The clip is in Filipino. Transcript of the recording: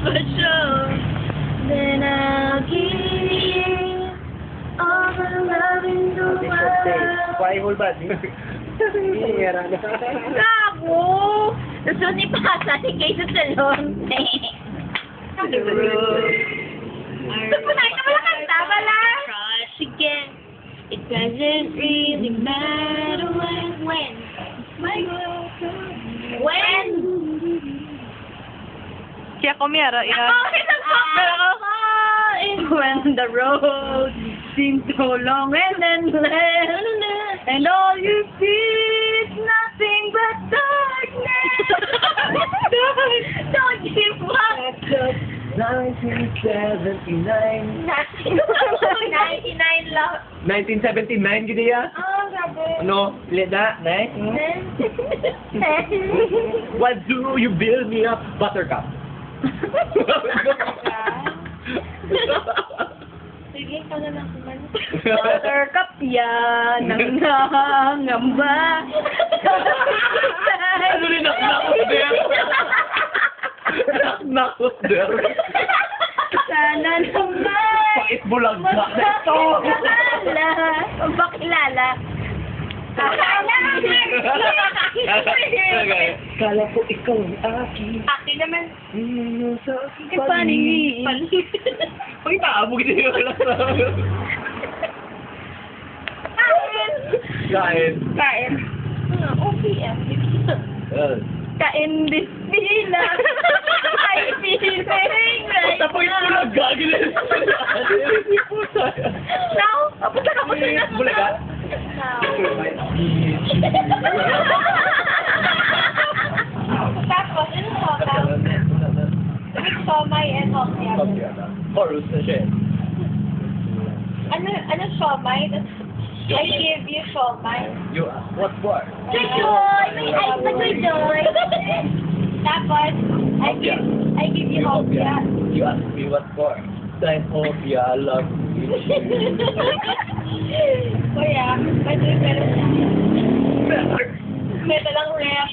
for sure. Then I'll give all the love in the world. Why whole body? Hihira na. Gago! Gusto ni Pasa, si Kay sa salon. Tupunay ka wala kanta, wala? Crush again. It doesn't really matter when. When? Kaya kumiyara, yeah. When the road seems so long and endless, and all you see is nothing but darkness. Don't give up. 1979. 99 lang. 1979, gini ya? Oh, grabe. Ano? Leda? Nice? What do you build me up? Buttercup. Sige, ka na lang kuman. Buttercup yan, nangangamba. Ano rin naknakot there? Naknakot there. Sana naman. Pakit bulag na ito. Magpakilala. Kala ko ikaw ang akin. Akin naman. Sa Paningin. Uy, taabog din yung lang. Kain. Kain. Kain. OPM. Kain bisbila. Ay, piling. Tapos bulag gagin. Now, papunta ka po sa Bulaga? Tapos, ano sauce? With siomay and hopya. Chorus na siya. Ano siomay? I give you siomay. You, what for? Joy! May ice na kay Joy! Tapos, I give you hopya. You ask me what for? Dahil hopya, love you. Kuya, may meron lang rep.